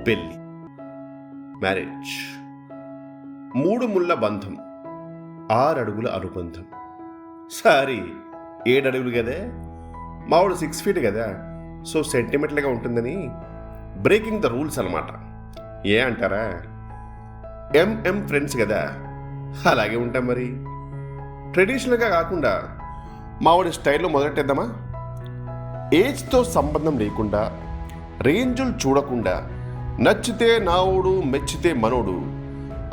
పెళ్ళి, మ్యారేజ్. 3 ముళ్ళ బంధం, 6 అడుగుల అనుబంధం. సారీ 7 అడుగులు కదా, మావాడు 6 feet కదా, సో సెంటిమెంటల్గా ఉంటుందని బ్రేకింగ్ ద రూల్స్ అనమాట. ఏ అంటారా? ఎంఎం ఫ్రెండ్స్ కదా, అలాగే ఉంటాం. మరి ట్రెడిషనల్గా కాకుండా మావాడి స్టైల్లో మొదలెట్టేద్దామా? ఏజ్తో సంబంధం లేకుండా, రేంజులు చూడకుండా, నచ్చితే నావుడు మెచ్చితే మనోడు,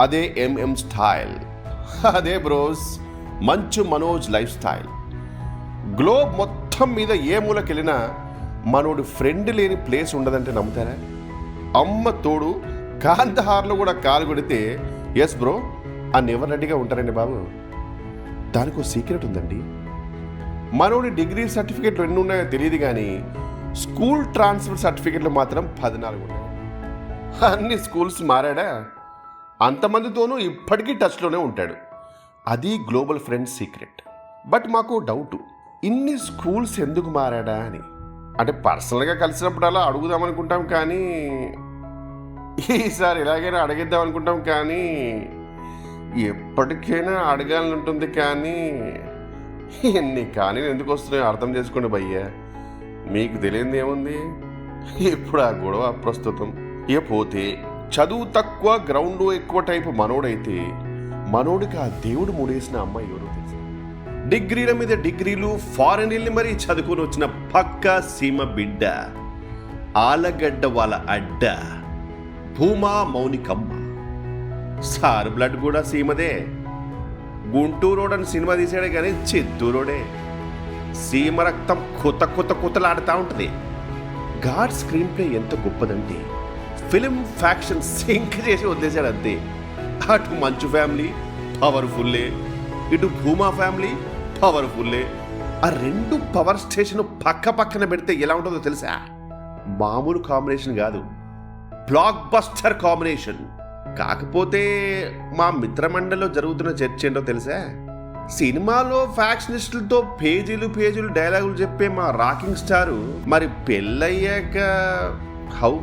అదే ఎంఎం స్టైల్. అదే bros Manchu Manoj life style. Globe మొత్తం మీద ఏ మూలకెళ్ళినా మనోడు ఫ్రెండ్ లేని ప్లేస్ ఉండదంటే నమ్ముతారా? అమ్మ తోడు కాందహార్లో కూడా కాలు కొడితే ఎస్ బ్రో అని ఎవరు రెడీగా ఉంటారండి బాబు. దానికి ఒక సీక్రెట్ ఉందండి. మనోడి డిగ్రీ సర్టిఫికెట్లు ఎన్ని ఉన్నాయో తెలియదు కానీ స్కూల్ ట్రాన్స్ఫర్ సర్టిఫికెట్లు మాత్రం 14 ఉన్నాయి. అన్ని స్కూల్స్ మారాడా, అంతమందితోనూ ఇప్పటికీ టచ్లోనే ఉంటాడు. అది గ్లోబల్ ఫ్రెండ్స్ సీక్రెట్. బట్ మాకు డౌట్, ఇన్ని స్కూల్స్ ఎందుకు మారాడా అని. అంటే పర్సనల్గా కలిసినప్పుడు అలా అడుగుదాం అనుకుంటాం, కానీ ఈసారి ఎలాగైనా అడిగిద్దాం అనుకుంటాం, కానీ ఎప్పటికైనా అడగాలని ఉంటుంది. కానీ ఎన్ని కానీ ఎందుకు వస్తున్నాయో అర్థం చేసుకోండి భయ్యా. మీకు తెలియంది ఏముంది? ఇప్పుడు ఆ గొడవ ప్రస్తుతం. ఇక పోతే చదువు తక్కువ గ్రౌండ్ ఎక్కువ టైపు మనోడైతే మనోడికి ఆ దేవుడు మూడేసిన అమ్మాయి ఎవరో తెలుసు. డిగ్రీల మీద డిగ్రీలు, ఫారెన్ వెళ్ళి మరీ చదువుకొని వచ్చిన పక్కా సీమ బిడ్డ, ఆలగడ్డ వాళ్ళ అడ్డ, భూమా మౌనికమ్మ. సార్ బ్లడ్ కూడా సీమదే. గుంటూరోడ్ అని సినిమా తీసాడే కానీ చిత్తూరోడే. సీమ రక్తం కొత్తలాడుతూ ఉంటుంది. గాడ్ స్క్రీన్ ప్లే ఎంత గొప్పదంటే ఫిలిం ఫ్యాక్షన్ సింక్ చేసి వదిలేశాడు అంతే. అటు మంచు ఫ్యామిలీ పవర్ఫుల్లే, ఇటు భూమా ఫ్యామిలీ పవర్ఫుల్లే. ఆ 2 పవర్ స్టేషన్ పక్కన పెడితే ఎలా ఉంటుందో తెలుసా? మామూలు కాంబినేషన్ కాదు, బ్లాక్ బస్టర్ కాంబినేషన్. కాకపోతే మా మిత్రమండలిలో జరుగుతున్న చర్చ ఏంటో తెలుసా? సినిమాలో ఫ్యాక్షనిస్టులతో పేజీలు డైలాగులు చెప్పే మా రాకింగ్ స్టారు మరి పెళ్ళయ్యాక హౌ?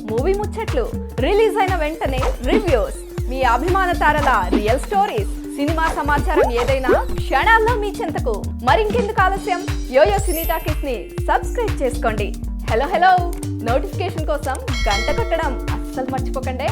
మూవీ ముచ్చట్లు, రిలీజ్ అయిన వెంటనే రివ్యూస్, మీ అభిమాన తారల రియల్ స్టోరీస్, సినిమా సమాచారం ఏదైనా క్షణాల్లో మీ చెంతకు. మరింకెందుకు ఆలస్యం, యోయో సినీ టాకీస్ ని సబ్స్క్రైబ్ చేసుకోండి. హలో నోటిఫికేషన్ కోసం గంట కొట్టడం అస్సలు మర్చిపోకండి.